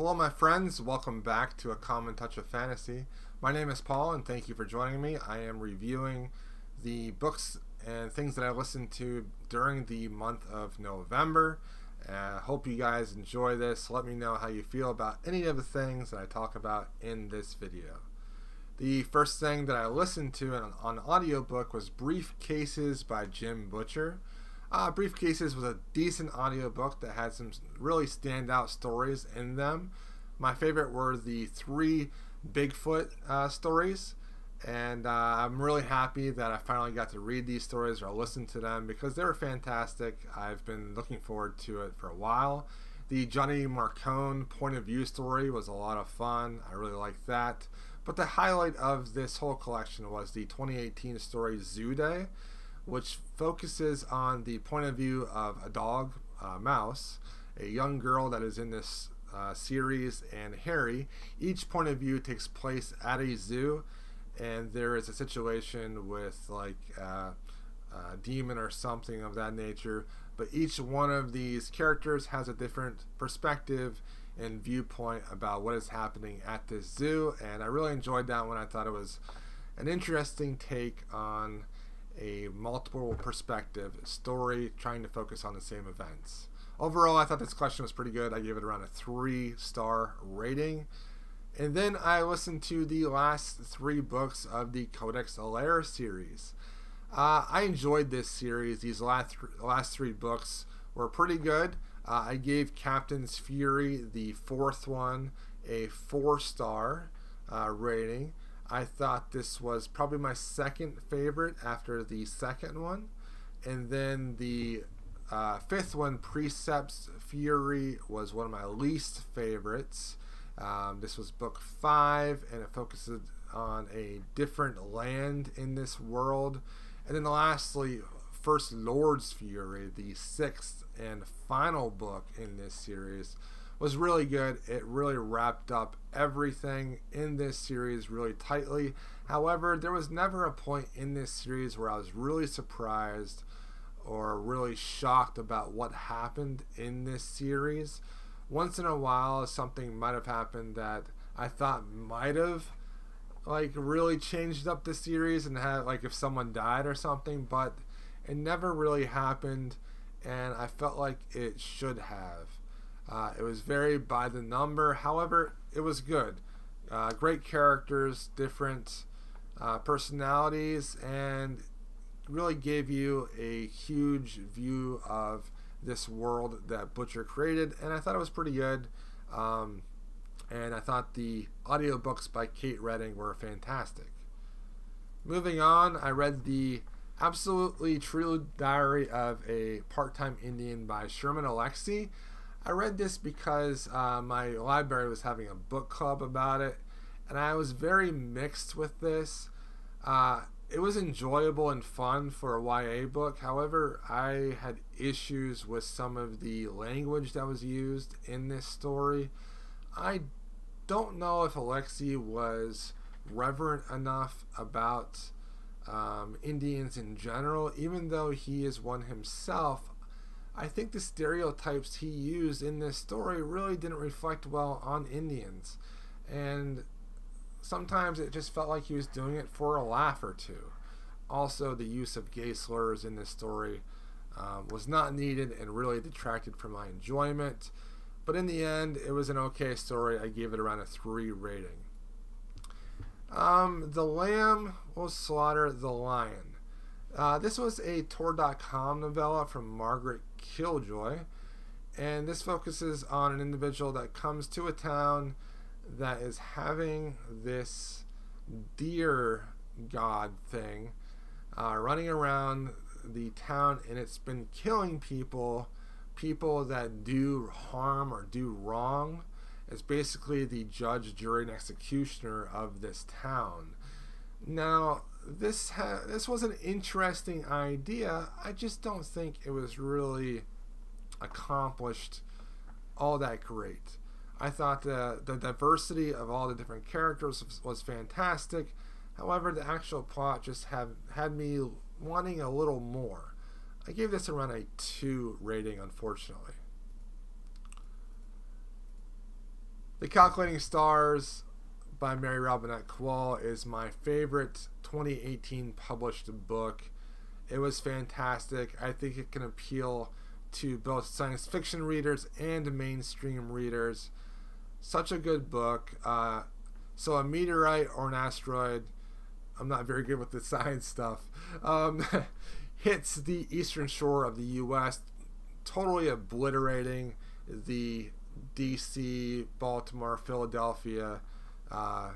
Hello, my friends. Welcome back to A Common Touch of Fantasy. My name is Paul, and thank you for joining me. I am reviewing the books and things that I listened to during the month of November. Hope you guys enjoy this. Let me know how you feel about any of the things that I talk about in this video. The first thing that I listened to on audiobook was Briefcases by Jim Butcher. Briefcases was a decent audiobook that had some really standout stories in them. My favorite were the 3 Bigfoot stories, and I'm really happy that I finally got to read these stories or listen to them because they were fantastic. I've been looking forward to it for a while. The Johnny Marcone point of view story was a lot of fun. I really liked that. But the highlight of this whole collection was the 2018 story Zoo Day, which focuses on the point of view of a dog, Mouse, a young girl that is in this series, and Harry. Each point of view takes place at a zoo, and there is a situation with like a demon or something of that nature. But each one of these characters has a different perspective and viewpoint about what is happening at this zoo, and I really enjoyed that one. I thought it was an interesting take on a multiple perspective story trying to focus on the same events. Overall, I thought this collection was pretty good. I gave it around a 3-star rating. And then I listened to the last 3 books of the Codex Alera series. I enjoyed this series. These last 3 books were pretty good. I gave Captain's Fury, the 4th one, a 4-star rating. I thought this was probably my second favorite after the second one. And then the 5th one, Princeps Fury, was one of my least favorites. This was book 5, and it focuses on a different land in this world. And then lastly, First Lord's Fury, the 6th and final book in this series, was really good. It really wrapped up everything in this series really tightly. However, there was never a point in this series where I was really surprised or really shocked about what happened in this series. Once in a while, something might have happened that I thought might have like really changed up the series and had like if someone died or something, but it never really happened, and I felt like it should have. It was very by the number. However, it was good. Great characters, different personalities, and really gave you a huge view of this world that Butcher created, and I thought it was pretty good. And I thought the audiobooks by Kate Redding were fantastic. Moving on, I read the Absolutely True Diary of a Part-Time Indian by Sherman Alexie. I read this because my library was having a book club about it, and I was very mixed with this. It was enjoyable and fun for a YA book. However, I had issues with some of the language that was used in this story. I don't know if Alexie was reverent enough about Indians in general, even though he is one himself. I think the stereotypes he used in this story really didn't reflect well on Indians, and sometimes it just felt like he was doing it for a laugh or two. Also, the use of gay slurs in this story was not needed and really detracted from my enjoyment, but in the end, it was an okay story. I gave it around a 3 rating. The Lamb Will Slaughter the Lion. This was a Tor.com novella from Margaret Killjoy, and this focuses on an individual that comes to a town that is having this deer god thing running around the town, and it's been killing people that do harm or do wrong. It's basically the judge, jury, and executioner of this town. Now, this was an interesting idea. I just don't think it was really accomplished all that great. I thought the diversity of all the different characters was fantastic. However, the actual plot just had me wanting a little more. I gave this around a 2 rating, unfortunately. The Calculating Stars by Mary Robinette Kowal is my favorite 2018 published book. It was fantastic. I think it can appeal to both science fiction readers and mainstream readers. Such a good book. So a meteorite or an asteroid, I'm not very good with the science stuff, hits the eastern shore of the U.S., totally obliterating the D.C., Baltimore, Philadelphia, I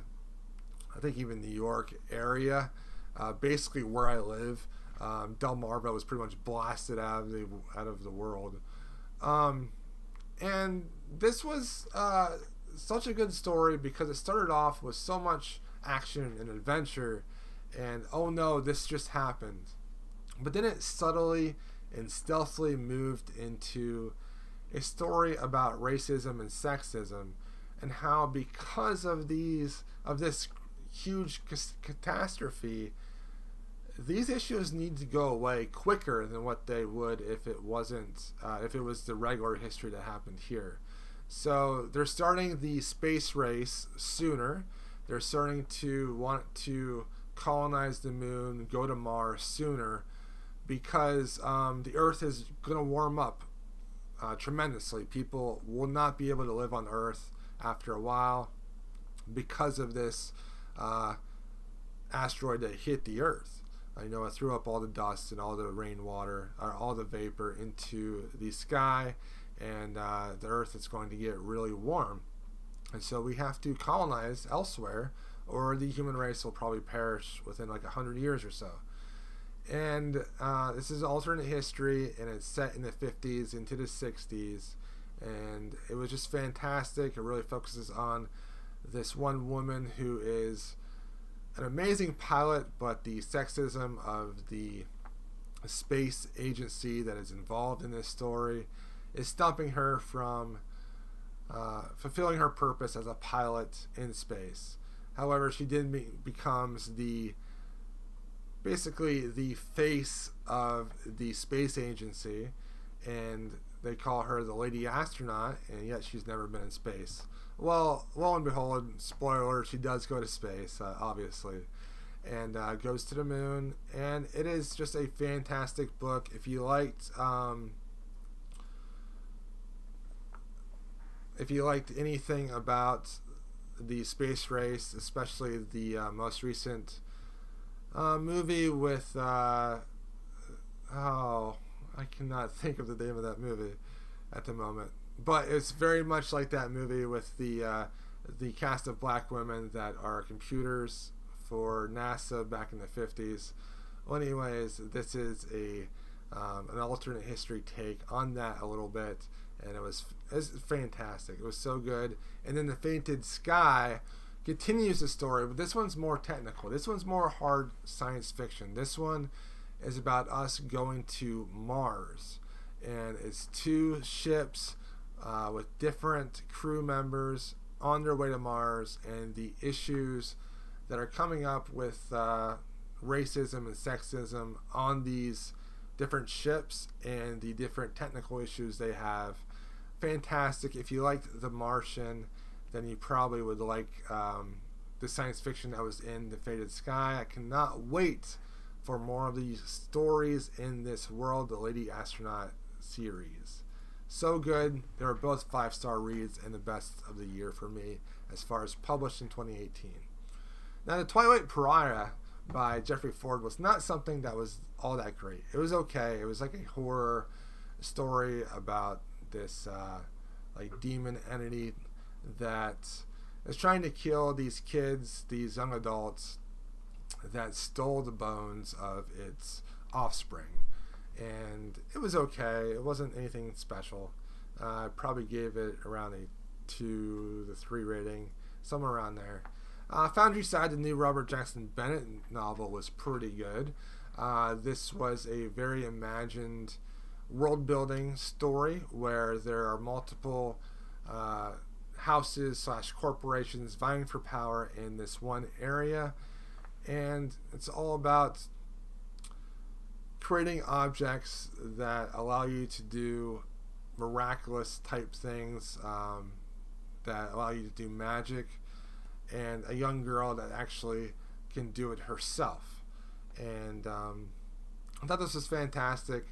think even New York area, basically where I live. Delmarva was pretty much blasted out of the world. And this was such a good story because it started off with so much action and adventure, and oh no, this just happened. But then it subtly and stealthily moved into a story about racism and sexism, and how because of this huge catastrophe, these issues need to go away quicker than what they would if it was the regular history that happened here. So they're starting the space race sooner. They're starting to want to colonize the moon, go to Mars sooner, because the Earth is going to warm up tremendously. People will not be able to live on Earth after a while because of this asteroid that hit the Earth. I know it threw up all the dust and all the rainwater, or all the vapor into the sky, and the Earth is going to get really warm. And so we have to colonize elsewhere, or the human race will probably perish within like 100 years or so. And this is alternate history, and it's set in the 50s into the 60s, and it was just fantastic. It really focuses on this one woman who is an amazing pilot, but the sexism of the space agency that is involved in this story is stopping her from fulfilling her purpose as a pilot in space. However, she becomes basically the face of the space agency, and they call her the Lady Astronaut, and yet she's never been in space. Well, lo and behold, spoiler, she does go to space, obviously, and goes to the moon, and it is just a fantastic book. If you liked anything about the space race, especially the most recent movie with I cannot think of the name of that movie at the moment, but it's very much like that movie with the cast of black women that are computers for NASA back in the 50s. Well, anyways, this is an alternate history take on that a little bit, and it's fantastic. It was so good. And then The Fainted Sky continues the story, but this one's more technical. This one's more hard science fiction. This one is about us going to Mars, and it's two ships with different crew members on their way to Mars, and the issues that are coming up with racism and sexism on these different ships and the different technical issues they have. Fantastic. If you liked The Martian, then you probably would like the science fiction that was in The Fated Sky. I cannot wait for more of these stories in this World, the Lady Astronaut series. So good. They were both 5-star reads and the best of the year for me as far as published in 2018. Now, The Twilight Pariah by Jeffery was not something that was all that great. It was okay. It was like a horror story about this like demon entity that is trying to kill these kids, these young adults that stole the bones of its offspring. And it was okay. It wasn't anything special. I probably gave it around a 2 to 3 rating, somewhere around there. Foundryside, the new Robert Jackson Bennett novel, was pretty good. This was a very imagined world-building story where there are multiple houses / corporations vying for power in this one area, and it's all about creating objects that allow you to do miraculous type things, that allow you to do magic, and a young girl that actually can do it herself. And I thought this was fantastic.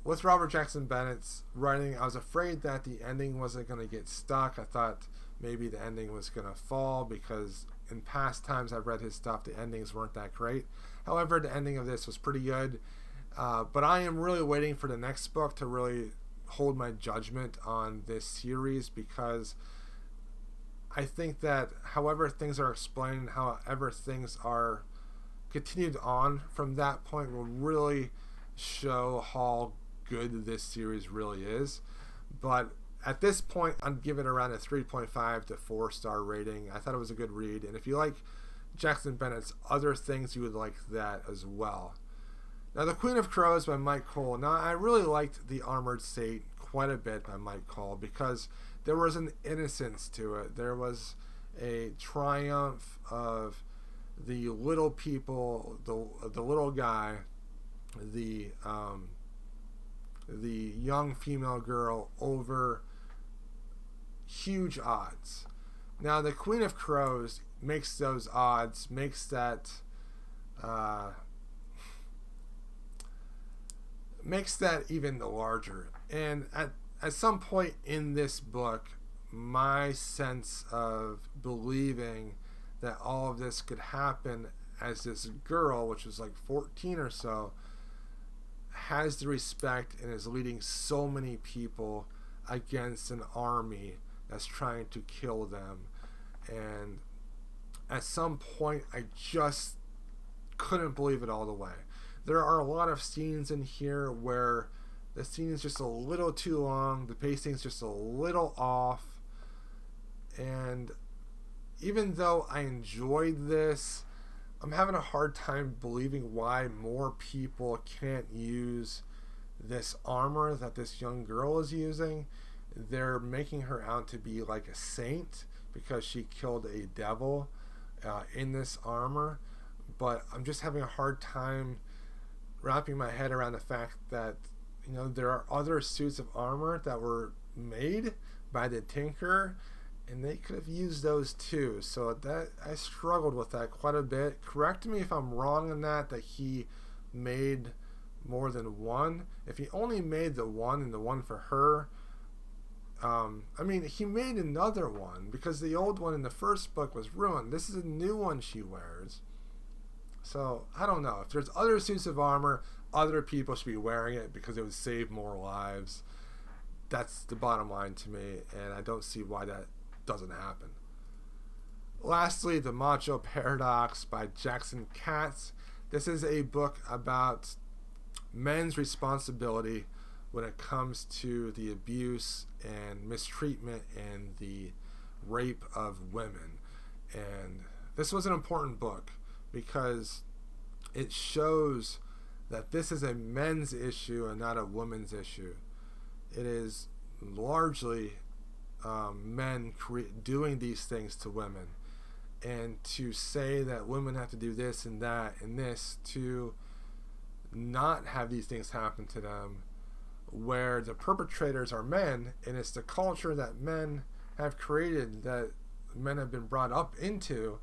With Robert Jackson Bennett's writing, I was afraid that the ending wasn't going to get stuck. I thought maybe the ending was going to fall, because in past times I've read his stuff, the endings weren't that great. However, the ending of this was pretty good. But I am really waiting for the next book to really hold my judgment on this series, because I think that however things are explained, however things are continued on from that point, will really show how good this series really is. But at this point, I'd give it around a 3.5 to 4 star rating. I thought it was a good read, and if you like Jackson Bennett's other things, you would like that as well. Now, The Queen of Crows by Myke Cole. Now, I really liked The Armored Saint quite a bit by Myke Cole, because there was an innocence to it. There was a triumph of the little people, the little guy, the young female girl over huge odds. Now, The Queen of Crows makes those odds, makes that even larger. And at some point in this book, my sense of believing that all of this could happen as this girl, which was like 14 or so, has the respect and is leading so many people against an army that's trying to kill them. And at some point, I just couldn't believe it all the way. There are a lot of scenes in here where the scene is just a little too long, the pacing is just a little off, and even though I enjoyed this, I'm having a hard time believing why more people can't use this armor that this young girl is using. They're making her out to be like a saint because she killed a devil in this armor, but I'm just having a hard time wrapping my head around the fact that, you know, there are other suits of armor that were made by the Tinker, and they could have used those too. So that I struggled with that quite a bit. Correct me if I'm wrong in that he made more than one. If he only made the one and the one for her, I mean, he made another one because the old one in the first book was ruined. This is a new one she wears. So I don't know. If there's other suits of armor, other people should be wearing it because it would save more lives. That's the bottom line to me, and I don't see why that doesn't happen. Lastly, The Macho Paradox by Jackson Katz. This is a book about men's responsibility when it comes to the abuse and mistreatment and the rape of women. And this was an important book because it shows that this is a men's issue and not a woman's issue. It is largely men doing these things to women, and to say that women have to do this and that and this to not have these things happen to them, where the perpetrators are men, and it's the culture that men have created, that men have been brought up into,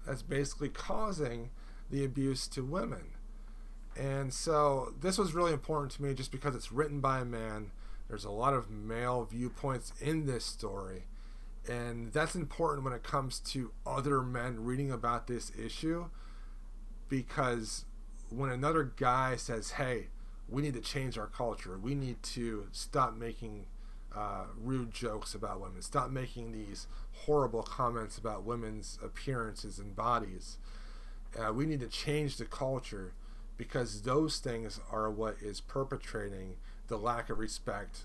that's basically causing the abuse to women. And so this was really important to me just because it's written by a man. There's a lot of male viewpoints in this story, and that's important when it comes to other men reading about this issue, because when another guy says, hey, we need to change our culture, we need to stop making rude jokes about women, stop making these horrible comments about women's appearances and bodies, we need to change the culture, because those things are what is perpetrating the lack of respect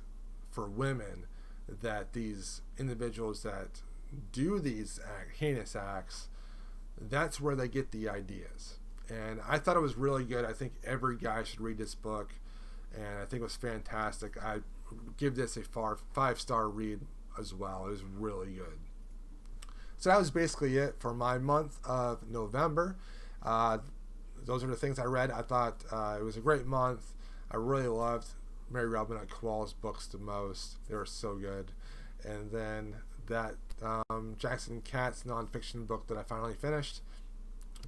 for women that these individuals that do these heinous acts, that's where they get the ideas. And I thought it was really good. I think every guy should read this book, and I think it was fantastic. I give this a 5-star read as well. It was really good. So that was basically it for my month of November. Those are the things I read. I thought it was a great month. I really loved Mary Robinette Kowal's books the most. They were so good. And then that Jackson Katz nonfiction book that I finally finished.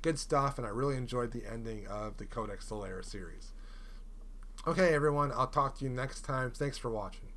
Good stuff, and I really enjoyed the ending of the Codex Alera series. Okay, everyone, I'll talk to you next time. Thanks for watching.